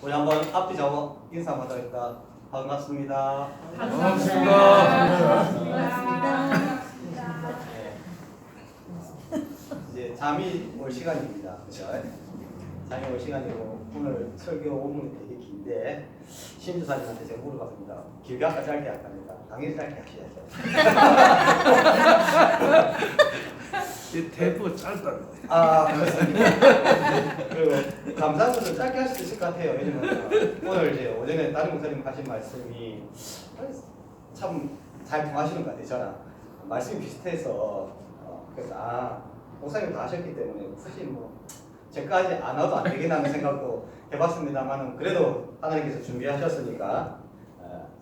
우리 한번 앞뒤 잡아 인사 한번 하겠습니다. 반갑습니다. 이제 잠이 올 시간입니다. 그죠? 잠이 올 시간이고 오늘 설교 오문이 되게 긴데 신주사님한테 제가 물어봤습니다. 길게 할까 짧게 할까니까 당연히 짧게 하셔야죠. 이 대부 짧다. 그렇습니다. 그리고 감사한 것은 짧게 할 수도 있을 것 같아요. 왜냐면 오늘 이제 오전에 다른 목사님 하신 말씀이 참 잘 통하시는 것 같아요. 저랑 말씀이 비슷해서 그래서 목사님 다 하셨기 때문에 사실 뭐 제까지 안 와도 안 되겠다는 생각도 해봤습니다만은 그래도 하나님께서 준비하셨으니까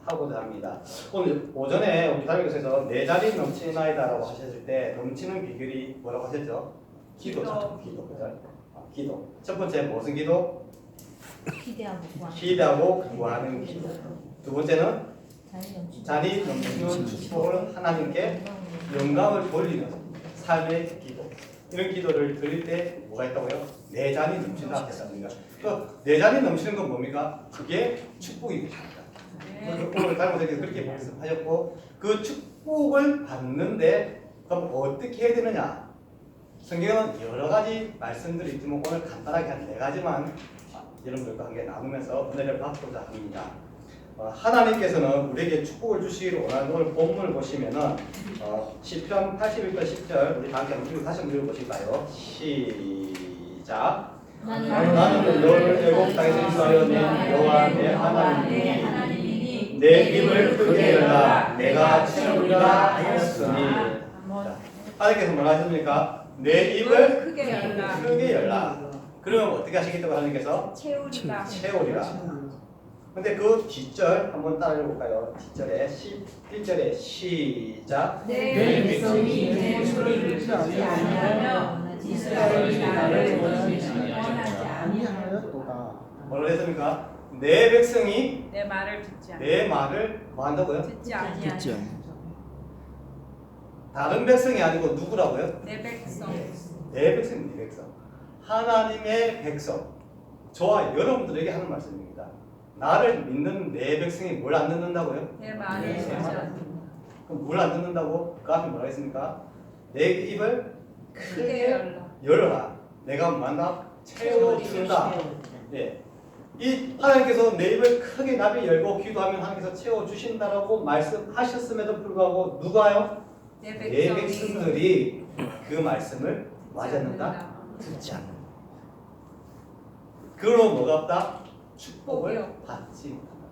하고자 합니다. 오늘 오전에 우리 담임교사에서 내 자리 넘치는 아이다라고 하셨을 때 넘치는 비결이 뭐라고 하셨죠? 기도죠. 기도. 첫 번째 무슨 기도? 기대하고 구하는 기도. 두 번째는 자리 넘치는 축복을 하나님께 영광을 돌리는 삶의 기도. 이런 기도를 드릴 때 뭐가 있다고요? 내 잔이 넘친다 했습니다. 내 잔이 넘치는 건 뭡니까? 그게 축복입니다. 오늘 달모생께서 그렇게 말씀하셨고 그 축복을 받는데 그럼 어떻게 해야 되느냐? 성경은 여러 가지 말씀들이 있지만 오늘 간단하게 한 4가지만 여러분들과 함께 나누면서 은혜를 받고자 합니다. 하나님께서는 우리에게 축복을 주시기를 원하는 오늘 본문을 보시면은 시편 81편 10절 우리 다 함께 한번 다시 한번 읽어보실까요? 시작. 나는 너를 애굽 땅에서 인도하여 낸 여호와 내 하나님이니 내 입을 크게 열라 내가 채우리라 하였으니. 하나님께서 뭐라 하십니까? 내 입을 크게 열라. 그러면 어떻게 하시겠다고 하나님께서? 채우리라. 근데 그 뒷절 한번 따라 읽어볼까요? 뒷절에 11절에 시작. 내 백성이 내 소리를 듣지 아니하며 이스라엘이 나를 원하지 아니하였도다. 뭐라고 했습니까? 내 백성이 내 말을 듣지 않아. 내 말을 뭐 한다고요? 듣지 아니하니. 다른 백성이 아니고 누구라고요? 내 백성. 내 백성입니다. 내 백성. 하나님의 백성. 저와 여러분들에게 하는 말씀입니다. 나를 믿는 내 백성이 뭘 안 듣는다고요? 내 말을 듣지 않니. 그럼 뭘 안 듣는다고? 그 앞에 뭐라 했습니까? 내 입을 크게 열어라. 내가 뭐한다? 채워준다. 예. 이 하나님께서 내 입을 크게 나비 열고 기도하면 하나님께서 채워주신다라고 말씀하셨음에도 불구하고 누가요? 내 내 백성들이 그 말씀을 맞았는가? 듣지 않는다. 그러면 뭐가 없다? 축복을 받지 못한다.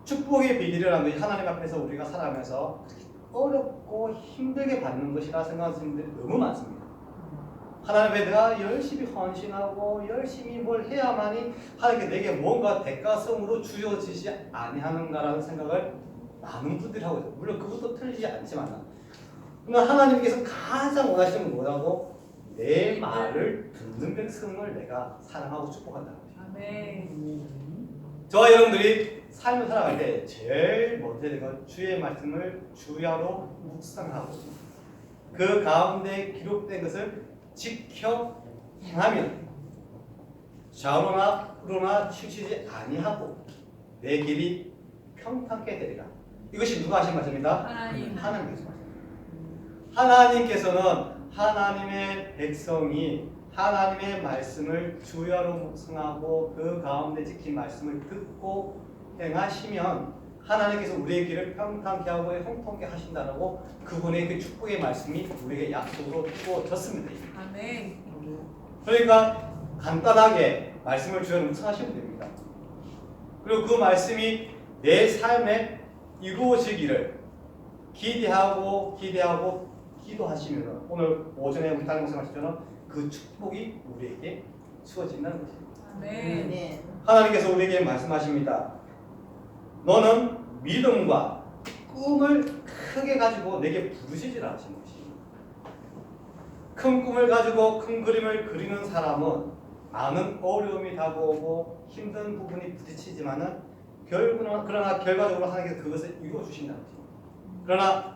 축복의 비결이라는 것이 하나님 앞에서 우리가 살아가면서 어렵고 힘들게 받는 것이라 생각하는 사람들이 너무 많습니다. 하나님에 내가 열심히 헌신하고 열심히 뭘 해야만이 하나님께 내게 뭔가 대가성으로 주어지지 아니하는가라는 생각을 많은 분들이 하고 있어요. 물론 그것도 틀리지 않지만 그러나 하나님께서 가장 원하시는 건 뭐라고? 내 말을 듣는 백성을 내가 사랑하고 축복한다는 거죠. 아멘. 저와 여러분들이 삶을 살아갈 때 제일 먼저 되는 건 주의 말씀을 주야로 묵상하고 그 가운데 기록된 것을 지켜 행하면 좌우로나 우로나 치우치지 아니하고 내 길이 평탄케 되리라. 이것이 누가 하신 말씀입니다? 하나님께서 말씀입니다. 하나님께서는 하나님의 백성이 하나님의 말씀을 주야로 묵상하고 그 가운데 지킨 말씀을 듣고 행하시면 하나님께서 우리의 길을 평탄케 하고 형통케 하신다라고 그분의 그 축복의 말씀이 우리에게 약속으로 주어졌습니다. 아멘. 그러니까 간단하게 말씀을 주야로 묵상하시면 됩니다. 그리고 그 말씀이 내 삶에 이루어지기를 기대하고 기도하시면 오늘 오전에 우리 다른 목사 말씀처럼 그 축복이 우리에게 주어진다는 것입니다. 아멘. 하나님께서 우리에게 말씀하십니다. 너는 믿음과 꿈을 크게 가지고 내게 부르시지라 하신 것입니다. 큰 꿈을 가지고 큰 그림을 그리는 사람은 많은 어려움이 다가오고 힘든 부분이 부딪히지만은 그러나 결과적으로 하나님께서 그것을 이루어 주신다는 것입니다. 그러나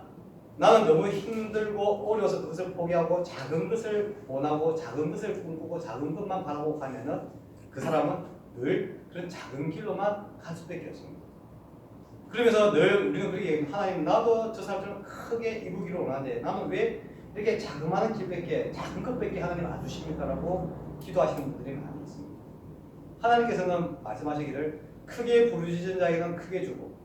나는 너무 힘들고 어려워서 그것을 포기하고 작은 것을 원하고 작은 것을 꿈꾸고 작은 것만 바라고 가면은 그 사람은 늘 그런 작은 길로만 갈 수밖에 없습니다. 그러면서 늘 우리는 그렇게 얘기합니다. 하나님, 나도 저 사람처럼 크게 이루기를 원하는데 나는 왜 이렇게 자그마한 길밖에, 작은 것밖에 하나님 안 주십니까라고 기도하시는 분들이 많이 있습니다. 하나님께서는 말씀하시기를 크게 부르짖은 자에게는 크게 주고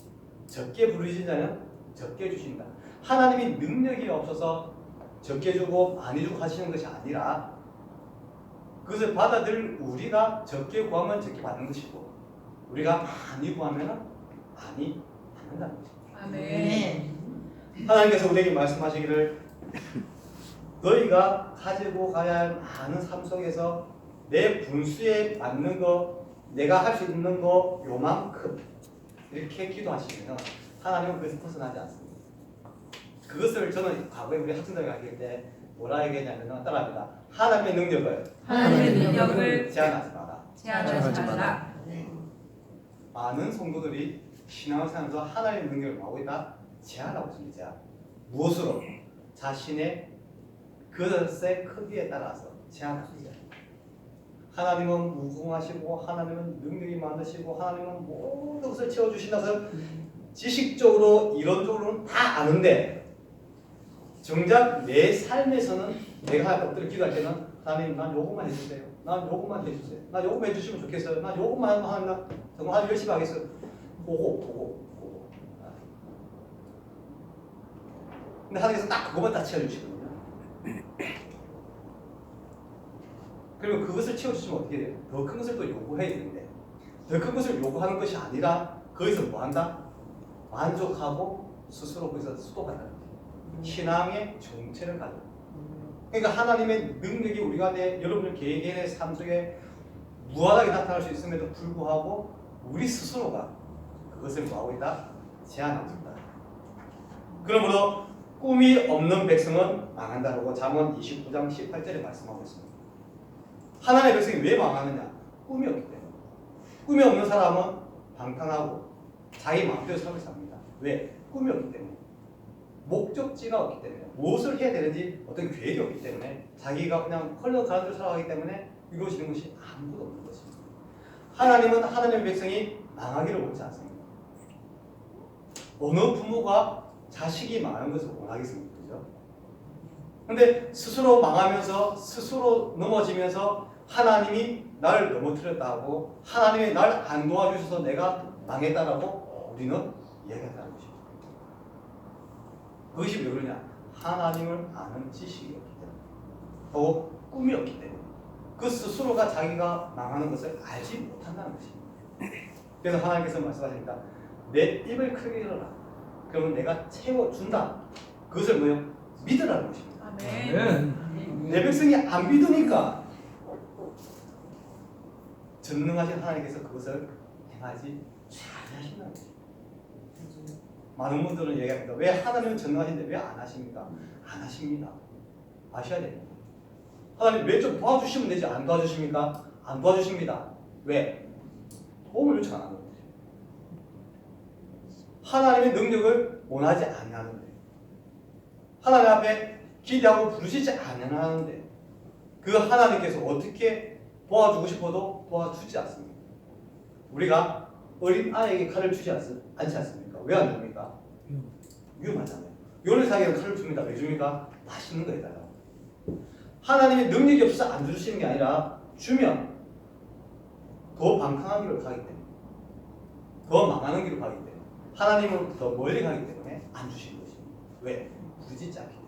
적게 부르짖은 자는 적게 주신다. 하나님이 능력이 없어서 적게 주고 많이 주고 하시는 것이 아니라 그것을 받아들일 우리가 적게 구하면 적게 받는 것이고 우리가 많이 구하면 많이 받는다는 것입니다. 아멘. 하나님께서 우리에게 말씀하시기를 너희가 가지고 가야 할 많은 삶 속에서 내 분수에 맞는 거, 내가 할 수 있는 거 요만큼 이렇게 기도하시면 하나님은 그것을 벗어나지 않습니다. 그것을 저는 과거에 우리 학생들 가르칠 때 뭐라 얘기했냐면 따라합니다. 하나님의 능력을 하나님의 능력을 제한하지 마라. 제한하지 마라. 많은 성도들이 신앙을 살면서 하나님의 능력을 뭐하고 있다? 제한하고 있습니다. 제한. 무엇으로? 자신의 그릇의 크기에 따라서 제한합니다. 하나님은 무궁하시고 하나님은 능력이 많으시고 하나님은 모든 것을 채워주신다서 지식적으로 이론적으로는 다 아는데 정작 내 삶에서는 내가 엎드려 기도할 때는 하나님 난 요것만 해주세요. 난 요것만 해주세요. 난 요것만 해주시면 좋겠어요. 난 요것만 하면 하나님 정말 열심히 하겠어요. 보고. 근데 하나님께서 딱 그것만 다 채워주시거든요. 그러면 그것을 채워주시면 어떻게 돼요? 더 큰 것을 또 요구해야 되는데 더 큰 것을 요구하는 것이 아니라 거기서 뭐 한다? 만족하고 스스로 거기서 수도한다는 거예요. 신앙의 정체를 가져. 그러니까 하나님의 능력이 우리가 여러분들 개개인의 삶 속에 무한하게 나타날 수 있음에도 불구하고 우리 스스로가 그것을 뭐하고 있다? 제한하고 있다. 그러므로 꿈이 없는 백성은 망한다라고 잠언 29장 18절에 말씀하고 있습니다. 하나님의 백성이 왜 망하느냐? 꿈이 없기 때문에. 꿈이 없는 사람은 방탕하고 자기 마음대로 삶을 삽니다. 왜? 꿈이 없기 때문에. 목적지가 없기 때문에. 무엇을 해야 되는지 어떤 계획이 없기 때문에 자기가 그냥 흘러가는 대로 살아가기 때문에 이루어지는 것이 아무것도 없는 것입니다. 하나님은 하나님의 백성이 망하기를 원치 않습니다. 어느 부모가 자식이 망하는 것을 원하겠습니까? 그죠? 근데 스스로 망하면서 스스로 넘어지면서 하나님이 나를 넘어뜨렸다 하고 하나님이 날 안 도와주셔서 내가 망했다라고 우리는 이야기한다는 것입니다. 그것이 왜 그러냐? 하나님을 아는 지식이 없기 때문에 또 꿈이 없기 때문에 그 스스로가 자기가 망하는 것을 알지 못한다는 것입니다. 그래서 하나님께서 말씀하시니까 내 입을 크게 열어라. 그러면 내가 채워준다. 그것을 뭐요? 믿으라는 것입니다. 아멘. 내 백성이 안 믿으니까 전능하신 하나님께서 그것을 행하지 않으신다는 것입니다. 많은 분들은 얘기합니다. 왜 하나님은 전능하신데 왜 안 하십니까? 안 하십니다. 아셔야 됩니다. 하나님 왜 좀 도와주시면 되지 안 도와주십니까? 안 도와주십니다. 왜? 도움을 요청 안 하는 거죠. 하나님의 능력을 원하지 않냐는데 하나님 앞에 기대하고 부르시지 않냐는데 그 하나님께서 어떻게 도와주고 싶어도 도와주지 않습니다. 우리가 어린 아이에게 칼을 주지 않지 않습니까? 왜 안 줍니까? 위험하잖아요. 요리사에게는 칼을 줍니다. 왜 줍니까? 맛있는 거에다가. 하나님의 능력이 없어서 안 주시는 게 아니라 주면 더 방탕한 길로 가기 때문에 더 망하는 길로 가기 때문에 하나님은 더 멀리 가기 때문에 안 주시는 것입니다. 왜? 부르짖지 않기 때문에.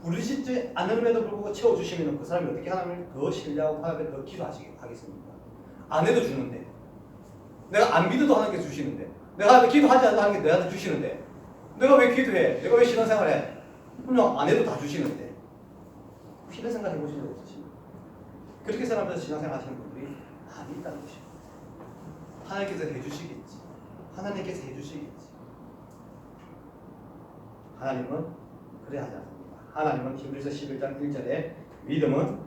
부르짖지 않음에도 불구하고 채워주시면 그 사람이 어떻게 하나님을 더 신뢰하고 하나님을 더 기도하시겠습니까? 안 해도 주는데 내가 안 믿어도 하나님께 주시는데 내가 하나님께 기도하지 않아도 하나님께 내한테 주시는데 내가 왜 기도해? 내가 왜 신앙생활해? 그냥 안 해도 다 주시는데 이런 생각 해보신 적 없으십니까? 그렇게 생각하면서 신앙생활 하시는 분들이 많이 있다는 것입니다. 하나님께서 해주시겠지. 하나님께서 해주시겠지. 하나님은 그래 하지 않습니다. 하나님은 히브리서 11장 1절에 믿음은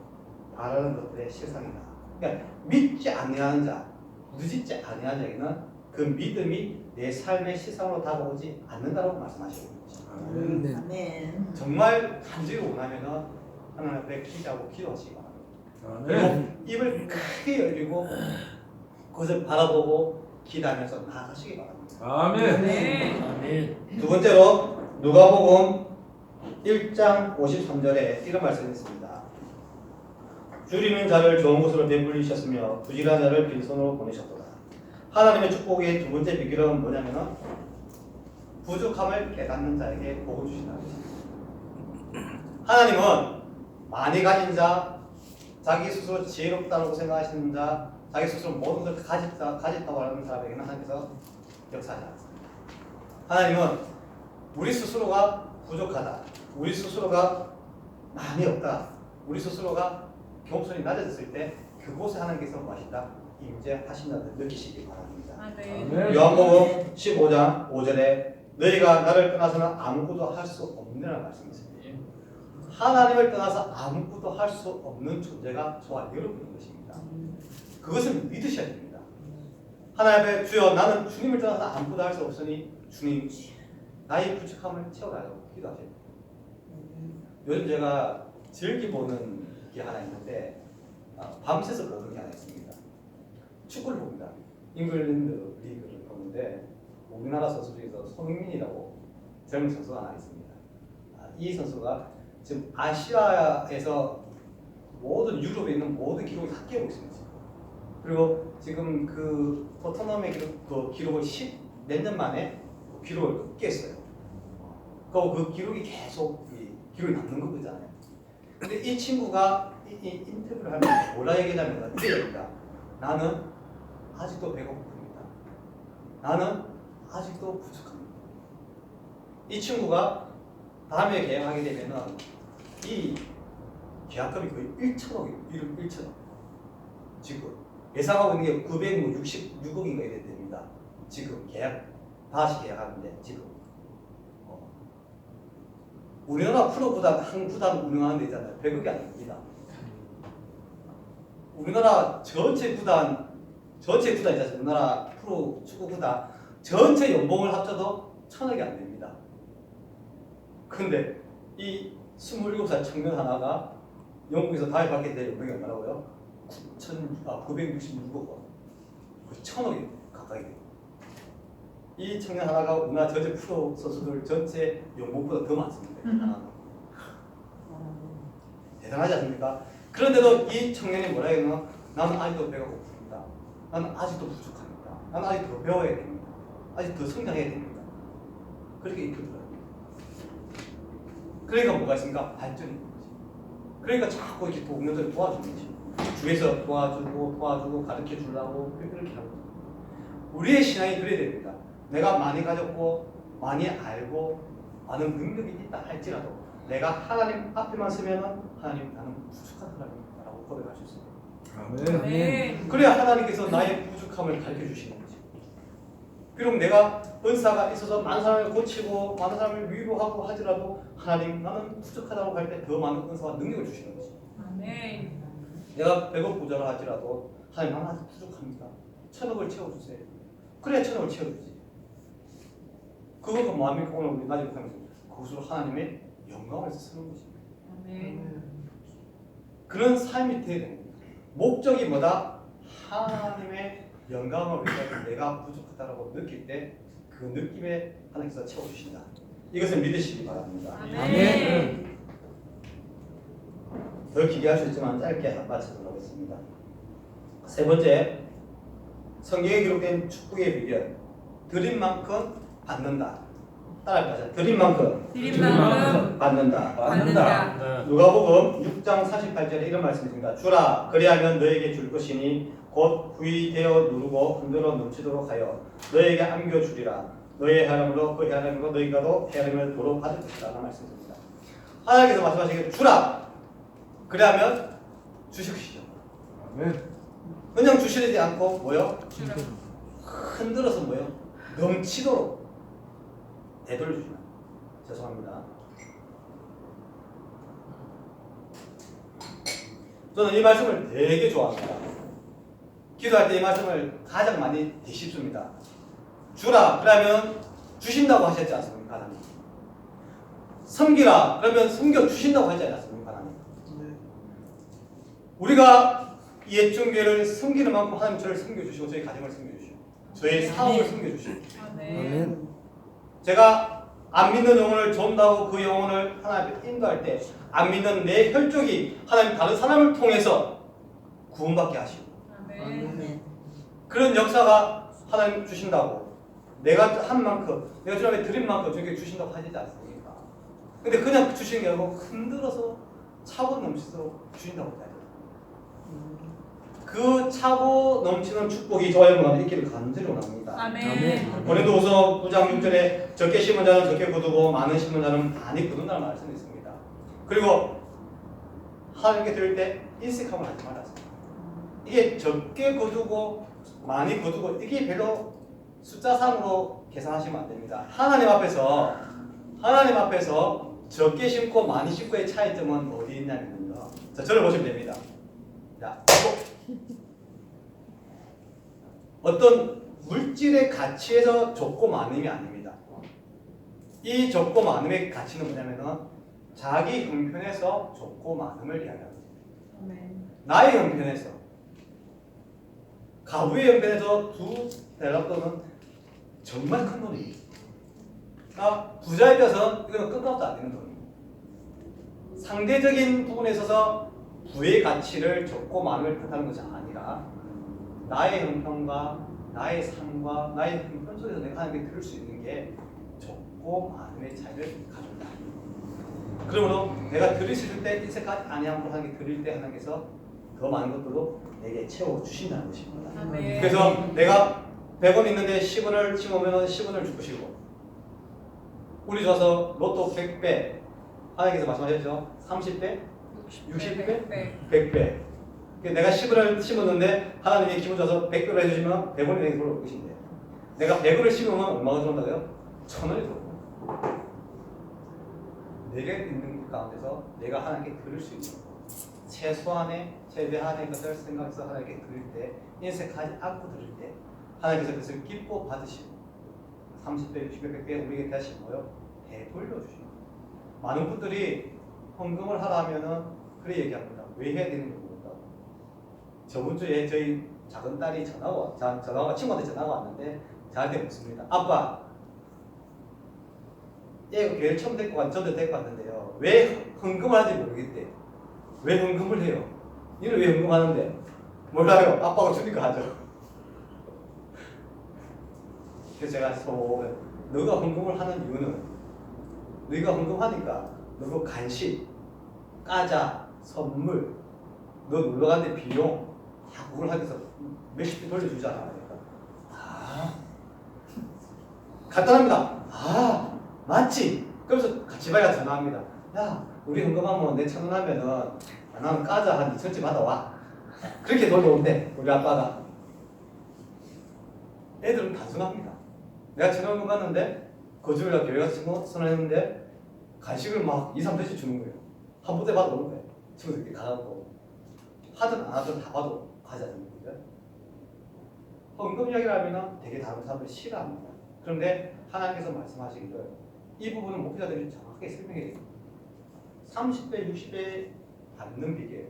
바라는 것들의 실상이다. 그러니까 믿지 아니하는 자, 부르짖지 아니하는 자에게는 그 믿음이 내 삶의 실상으로 다가오지 않는다고 말씀하시고 있습니다. 아멘. 정말 간절히 원하면은 하나님 앞에 기도하고 기도하시기 바랍니다. 그리고 아멘. 입을 크게 열리고 그것을 바라보고 기도하면서 나아가시기 바랍니다. 아멘. 네. 아멘. 두 번째로 누가복음 1장 53절에 이런 말씀이 있습니다. 줄이는 자를 좋은 곳으로 베풀리셨으며 부지런한 자를 빈손으로 보내셨도다. 하나님의 축복의 두 번째 비결은 뭐냐면은 부족함을 깨닫는 자에게 복을 주신다는 것입니다. 하나님은 많이 가진 자, 자기 스스로 지혜롭다고 생각하시는 자, 자기 스스로 모든 걸 가졌다고 하는 사람에게는 하나님께서 역사하지 않습니다. 하나님은 우리 스스로가 부족하다, 우리 스스로가 많이 없다, 우리 스스로가 경험선이 낮아졌을 때 그곳에 하나님께서 무엇이다? 임재하신다는 느끼시기 바랍니다. 아멘. 요한복음 15장 5절에 너희가 나를 떠나서는 아무것도 할 수 없느라는 말씀이 있습니다. 하나님을 떠나서 아무것도 할 수 없는 존재가 저와 여러분인 것입니다. 그것을 믿으셔야 됩니다. 하나님 앞에 주여 나는 주님을 떠나서 아무것도 할 수 없으니 주님 나의 부족함을 채워달라고 기도하세요. 요즘 제가 즐기 보는 게 하나 있는데 밤새서 보는 게 하나 있습니다. 축구를 봅니다. 잉글랜드 리그를 보는데 우리나라 선수 중에서 손흥민이라고 젊은 선수가 하나 있습니다. 이 선수가 지금 아시아에서 모든 유럽에 있는 모든 기록을 다 깨고 있습니다. 그리고 지금 그 토트넘의 기록을 10몇 년 만에 기록을 깼어요. 그 기록이 계속 기록이 남는 거잖아요. 근데 이 친구가 이 인터뷰를 하면서 뭐라 얘기하냐면 이겁니다. 나는 아직도 배고픕니다. 나는 아직도 부족합니다. 이 친구가 다음에 계약하게 되면은 이 계약금이 거의 1천억이에요. 1천억. 지금 예상하고 있는 게 966억인가 이래 됩니다. 지금 다시 계약하는데 지금 우리나라 프로보다 한 구단 운영하는 데 있잖아요. 100억이 아닙니다. 우리나라 전체 구단 있잖아요. 우리나라 프로 축구 구단 전체 연봉을 합쳐도 1,000억이 안 됩니다. 근데 이 27살 청년 하나가 영국에서 다시 받게 될 연봉이 얼마라고요? 966억 원. 1,000억이 가까이 돼요. 이 청년 하나가 우리나라 전체 프로 선수들 전체 연봉보다 더 많습니다. 대단하지 않습니까? 그런데도 이 청년이 뭐라 해요? 나는 아직도 배가 고픕니다. 나는 아직도 부족합니다. 나는 아직 더 배워야 됩니다. 아직 더 성장해야 됩니다. 그렇게 이끌더라고요. 그러니까 뭐가 있습니까? 발전이 있는 거지. 그러니까 자꾸 이렇게 동료들을 도와주는 거지. 주위에서 도와주고 가르쳐 주려고 그렇게 하고. 우리의 신앙이 그래야 됩니다. 내가 많이 가졌고 많이 알고 많은 능력이 있다 할지라도 내가 하나님 앞에만 서면은 하나님 나는 부족한 사람이라고 고백할 수 있습니다. 아멘. 네. 그래야 하나님께서 나의 부족함을 가르쳐 주시는 거지. 비록 내가 은사가 있어서 많은 사람을 고치고 많은 사람을 위로하고 하더라도 하나님 나는 부족하다고 할 때 더 많은 은사와 능력을 주시는 거지. 아멘. 내가 100억 부자라 할지라도 하나님 나는 아직 부족합니다. 1,000억을 채워주세요. 그래야 1,000억을 채워주지. 그것은 뭐합니까? 오늘 우리 나중에 하면서 그것으로 하나님의 영광을 쓰는 것입니다. 아멘. 그런 삶이 되어야 됩니다. 목적이 뭐다? 하나님의 영광을 위해서 내가 부족하다고 느낄 때 그 느낌에 하나님께서 채워주신다. 이것을 믿으시기 바랍니다. 아멘. 더 길게 할 수 있지만 짧게 마치도록 하겠습니다. 세 번째, 성경에 기록된 축복의 비결. 드린 만큼 받는다. 따라해보자. 드린 만큼 드린 만큼 받는다. 받는다. 누가복음 6장 48절에 이런 말씀이 있습니다. 주라 그리하면 너에게 줄 것이니 곧 부이 되어 누르고 흔들어 넘치도록 하여 너에게 안겨주리라. 너의 헤아림으로 그 헤아림으로 너희가도 헤아림을 도로 받을 것이라 는 말씀입니다. 하나님께서 말씀하시기를 주라 그리하면 주십시오. 아멘. 그냥 주시지 않고 뭐요? 주라. 흔들어서 뭐요? 넘치도록 되돌려주시면 죄송합니다. 저는 이 말씀을 되게 좋아합니다. 기도할 때 이 말씀을 가장 많이 되씹습니다. 주라 그러면 주신다고 하셨지 않습니까? 하나님. 섬기라 그러면 섬겨 주신다고 하지 않았습니까? 하나님. 우리가 이 애중교회를 섬기는 만큼 하나님 저를 섬겨주시고 저희 가정을 섬겨주시고 저희 사업을 섬겨주시고 아멘. 제가 안 믿는 영혼을 전도하고 그 영혼을 하나님 앞에 인도할 때 안 믿는 내 혈족이 하나님 다른 사람을 통해서 구원받게 하시고 아멘. 그런 역사가 하나님 주신다고 내가 한 만큼 내가 주님께 드린 만큼 저에게 주신다고 하시지 않습니까? 근데 그냥 주시는 게 아니고 흔들어서 차고 넘치도록 주신다고 해요. 그 차고 넘치는 축복이 저와 여러분한테 있기를 간절히 원합니다. 아멘. 고린도후서 9장 6절에 적게 심은 자는 적게 거두고 많은 심은 자는 많이 거둔다는 말씀이 있습니다. 그리고 하나님께 드릴 때 인색함을 하지 말았어요. 이게 적게 거두고 많이 거두고 이게 별로 숫자상으로 계산하시면 안 됩니다. 하나님 앞에서 적게 심고 많이 심고의 차이점은 어디 있냐면요. 자, 저를 보시면 됩니다. 자, 어떤 물질의 가치에서 적고 많음이 아닙니다. 이 적고 많음의 가치는 뭐냐면은 자기 형편에서 적고 많음을 이야기합니다. 나의 형편에서 가부의 형편에서 $2 정말 큰 돈이에요. 부자의 뼈는 이거는 끝값도 안 되는 돈입니다. 상대적인 부분에 있어서 부의 가치를 적고 많음을 뜻하는 것이 아니라 나의 형편과 나의 삶과 나의 형편 속에서 내가 하나님께 들을 수 있는 게 적고 많음의 차이를 가진다. 그러므로 내가 드릴 수 있을 때 인색하지 아니함으로 하나님께 드릴 때 하나님께서 더 많은 것들로 내게 채워주신다는 것입니다. 아멘. 그래서 내가 100원 있는데 10원을 심으면 10원을 주시고 우리 좋아서 로또 100배 하나님께서 말씀하셨죠? 30배? 60배? 100배. 내가 10원을 심었는데 하나님이 기분 좋아서 100배를 해주시면 100원이 내게 돌아올 것인데 내가 100원을 심으면 얼마가 들어온다고요? 1000원이 들어옵니다. 내게 있는 가운데서 내가 하나님께 드릴 수 있는 최대한의 것을 생각해서 하나님께 드릴 때 인색하지 않고 드릴 때 하나님께서 그것을 기뻐 받으시고 30배, 60배, 100배 우리에게 다시 뭐요? 되돌려주시고 많은 분들이 헌금을 하라 하면은 그래 얘기합니다. 왜 해야 되는 거 모른다고. 저번 주에 저희 작은 딸이 친구한테 전화가 왔는데 저한테 묻습니다. 아빠, 얘가 교회를 처음 저도 데리고 왔는데요. 왜 헌금을 하는지 모르겠대. 왜 헌금을 해요? 이를 왜 헌금하는데? 몰라요. 아빠가 주니까 하죠. 그래서 제가 너가 헌금을 하는 이유는 너희가 헌금하니까 너가 간식, 과자, 선물, 너 놀러 가는데 비용 다 그걸 하기 위해서 몇십 배 돌려주잖아. 그러니까 간단합니다. 맞지? 그러면서 같이 봐야 전화합니다. 야, 우리 헌금하면 내 1,000원 하면은 나는 과자 한 2,000원 받아와. 그렇게 돌려온대 우리 아빠가. 애들은 단순합니다. 내가 1,000원 헌금 갔는데 거주일날 교회 가서 선언했는데 간식을 막 2, 3대씩 주는 거예요. 한 부대 받아오는 거예요. 친구들끼리 가갖고 하든 안 하든 다 봐도 가지 않습니까? 헌금 이야기를 하면 되게 다른 사람들이 싫어합니다. 그런데 하나님께서 말씀하시기를 이 부분은 목회자들이 정확하게 설명해 줍니다. 30배, 60배 받는 비결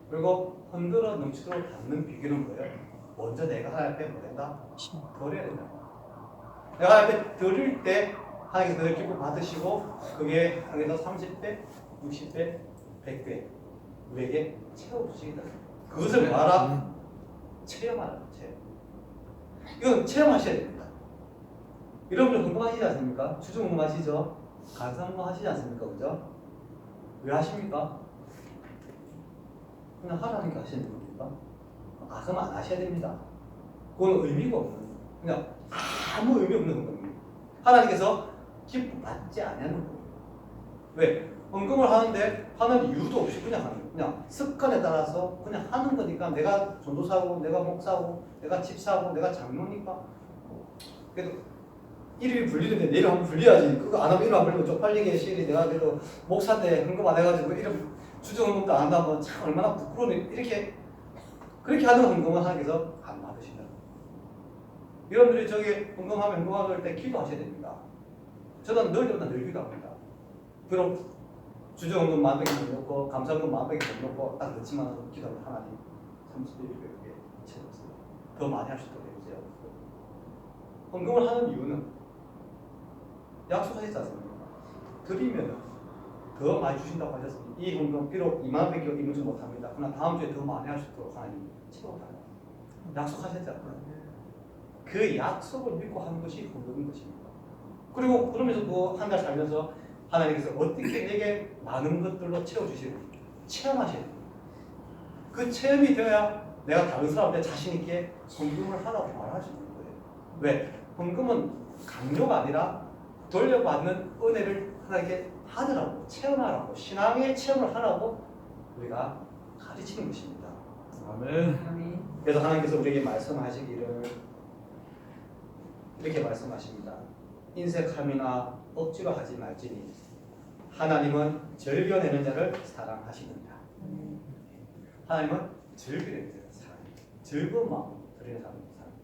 그리고 흔들어 넘치도록 받는 비결은 뭐예요? 먼저 내가 하나님 앞에 뭐 된다? 드려야 된다. 내가 하나님 앞에 드릴 때 하나님께서 늘 기쁨 받으시고 그게 하나님께서 30배, 60배, 100배 우리에게 채워주시겠다. 그것을 말하라? 체험하라. 체험. 이건 체험하셔야 됩니다. 여러분들 궁금하시지 않습니까? 주중 궁금하시죠? 간상 궁금하시지 않습니까? 그죠? 왜 하십니까? 그냥 하라니까 하시는 겁니까? 가서는 안 하셔야 됩니다. 그건 의미가 없는 그냥 아무 의미 없는 겁니다. 하나님께서 기쁨 받지 않냐는 거예요. 왜? 헌금을 하는데 하는 이유도 없이 그냥 하는 거예요. 그냥 습관에 따라서 그냥 하는 거니까 내가 전도사고 내가 목사고 내가 집사고 내가 장로니까 그래도 이름이 불리는데 내 이름 한번 불려야지. 그거 안 하면 이름 안 불리면 쪽팔리게 시리 내가 그래도 목사인데 헌금 안 해가지고 이름 주정 헌금도 안 한다면 참 얼마나 부끄러운 이렇게 그렇게 하는 헌금은 하나님께서 안 받으시는 여러분들이 저기 헌금하면 헌금할 때 기도하셔야 됩니다. 저는 늘 기도합니다. 그럼 주정헌금 10,000개 못 넣고 감사원금 10,000개 못 넣고 딱 넣지만 기도하면 하나님 30배 채웠어요. 더 많이 할 수 있도록 해주세요. 헌금을 하는 이유는 약속하셨지 않습니까? 드리면 더 많이 주신다고 하셨습니다. 이 헌금 비록 20,000원밖에 이루지 못합니다. 그러나 다음 주에 더 많이 할 수 있도록 하나님 채워달라고 약속하셨지 않나요? 그 약속을 믿고 하는 것이 헌금인 것입니다. 그리고 그러면서 또 한 달 살면서 하나님께서 어떻게 내게 많은 것들로 채워주시는지 체험하셔야 됩니다. 그 체험이 되어야 내가 다른 사람한테 자신 있게 헌금을 하라고 말할 수 있는 거예요. 왜? 헌금은 강요가 아니라 돌려받는 은혜를 하나님께 받으라고, 체험하라고, 신앙의 체험을 하라고 우리가 가르치는 것입니다. 아멘. 그래서 하나님께서 우리에게 말씀하시기를 이렇게 말씀하십니다. 인색함이나 억지로 하지 말지니 하나님은 즐겨내는 자를 사랑하시느니라. 하나님은 즐겨내는 자를 사랑해요. 즐거운 마음 드리는 사람을 사랑해요.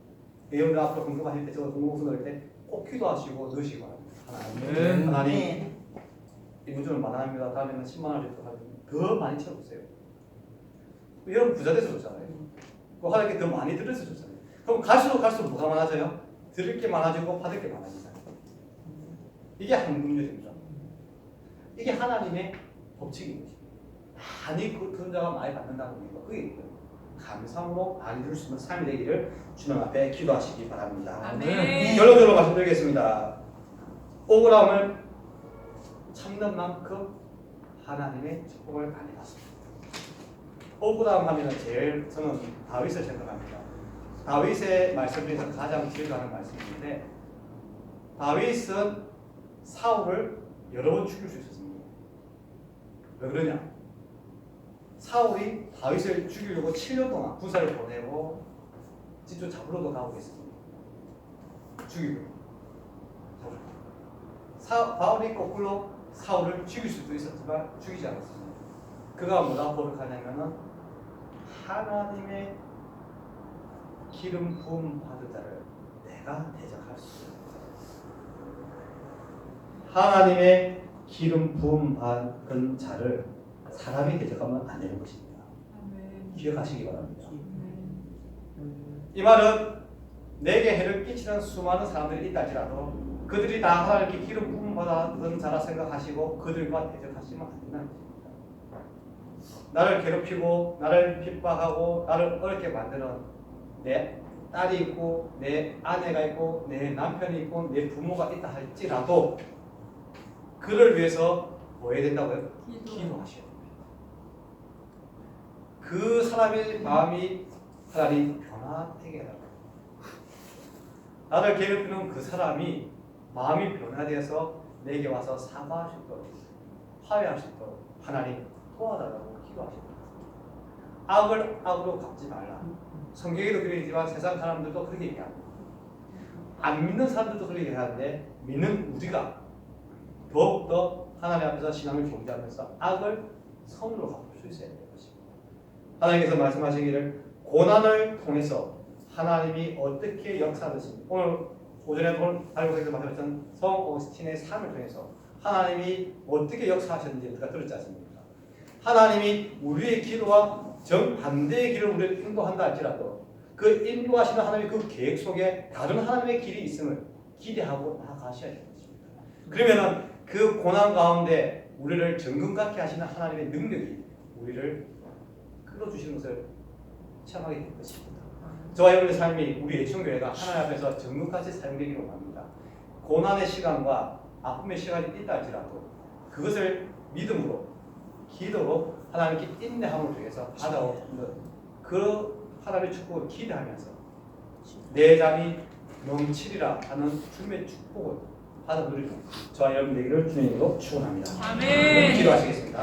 여러분들 앞으로 궁금하실 때, 저 공공수 넣을 때 꼭 기도하시고 넣으시고 하나님, 하나님 이무주는 만원입니다. 다음에는 10만 원을 더 많이 채워주세요. 여러분 부자 돼서 좋잖아요. 하나님께 더 많이 드려서 좋잖아요. 그럼 갈수록 뭐가 많아져요? 드릴 게 많아지고 받을 게 많아지잖아요. 이게 한국률입니다. 이게 하나님의 법칙인 것입니다. 많이 그 자가 많이 받는다는 의미가 그게 감사함으로 많이 줄 수 있는 삶이 되기를 주님 앞에 기도하시기 바랍니다. 아멘. 결론적으로 말씀드리겠습니다. 억울함을 참는 만큼 하나님의 축복을 많이 받습니다. 억울함 하면 제일 저는 다윗을 생각합니다. 다윗의 말씀 중에서 가장 기억나는 말씀인데 다윗은 사울을 여러 번 죽일 수 있었습니다. 왜 그러냐? 사울이 다윗을 죽이려고 7년 동안 군사를 보내고 직접 잡으러도 가고 있습니다. 죽이려고. 바울이 거꾸로 사울을 죽일 수도 있었지만 죽이지 않았습니다. 그가 뭐라고 고백하냐면은 하나님의 기름 부음 받은 자를 내가 대적할 수 있다. 하나님의 기름 부음 받은 자를 사람이 대적하면 안 되는 것입니다. 기억하시기 바랍니다. 이 말은 내게 해를 끼치는 수많은 사람들이 있다 할지라도 그들이 다 하나님께 기름 부음 받은 자라 생각하시고 그들과 대적하시면 안 된다는 것입니다. 나를 괴롭히고 나를 핍박하고 나를 어렵게 만드는 내 딸이 있고 내 아내가 있고 내 남편이 있고 내 부모가 있다 할지라도 그를 위해서 뭐 해야 된다고요? 기도하셔야 됩니다. 그 사람의 마음이 하나님 변화되게 해달라고. 나를 괴롭히는 그 사람이 마음이 변화되어서 내게 와서 사과할 수 있도록 화해할 수 있도록 하나님 도와달라고 기도하십니다. 악을 악으로 갚지 말라. 성경에도 그렇게 얘기하지만 세상 사람들도 그렇게 얘기합니다. 안 믿는 사람들도 그렇게 얘기하는데 믿는 우리가 더욱더 하나님 앞에서 신앙을 경배하면서 악을 선으로 갚을 수 있어야 되는 것입니다. 하나님께서 말씀하시기를 고난을 통해서 하나님이 어떻게 역사하듯이 오늘 오전에 발표에서 말씀하셨던 성 오스틴의 삶을 통해서 하나님이 어떻게 역사하셨는지 우리가 들었지 않습니까? 하나님이 우리의 기도와 정반대의 길을 우리를 인도한다 할지라도 그 인도하시는 하나님의 그 계획 속에 다른 하나님의 길이 있음을 기대하고 나아가셔야 되는 것입니다. 그러면은 그 고난 가운데 우리를 정금 같게 하시는 하나님의 능력이 우리를 끌어주시는 것을 체험하게 될 것입니다. 저와 여러분의 삶이 우리 예천교회가 하나님 앞에서 정금같이 사용되기를 원합니다. 고난의 시간과 아픔의 시간이 있다 할지라도 그것을 믿음으로 기도로 하나님께 인내함을 통해서 받아오는 그 하나님의 축복을 기대하면서 내 잠이 넘치리라 하는 주님의 축복을 받아 누리는 저와 여러분 되기를 주님으로 축원합니다. 아멘. 기도하시겠습니다.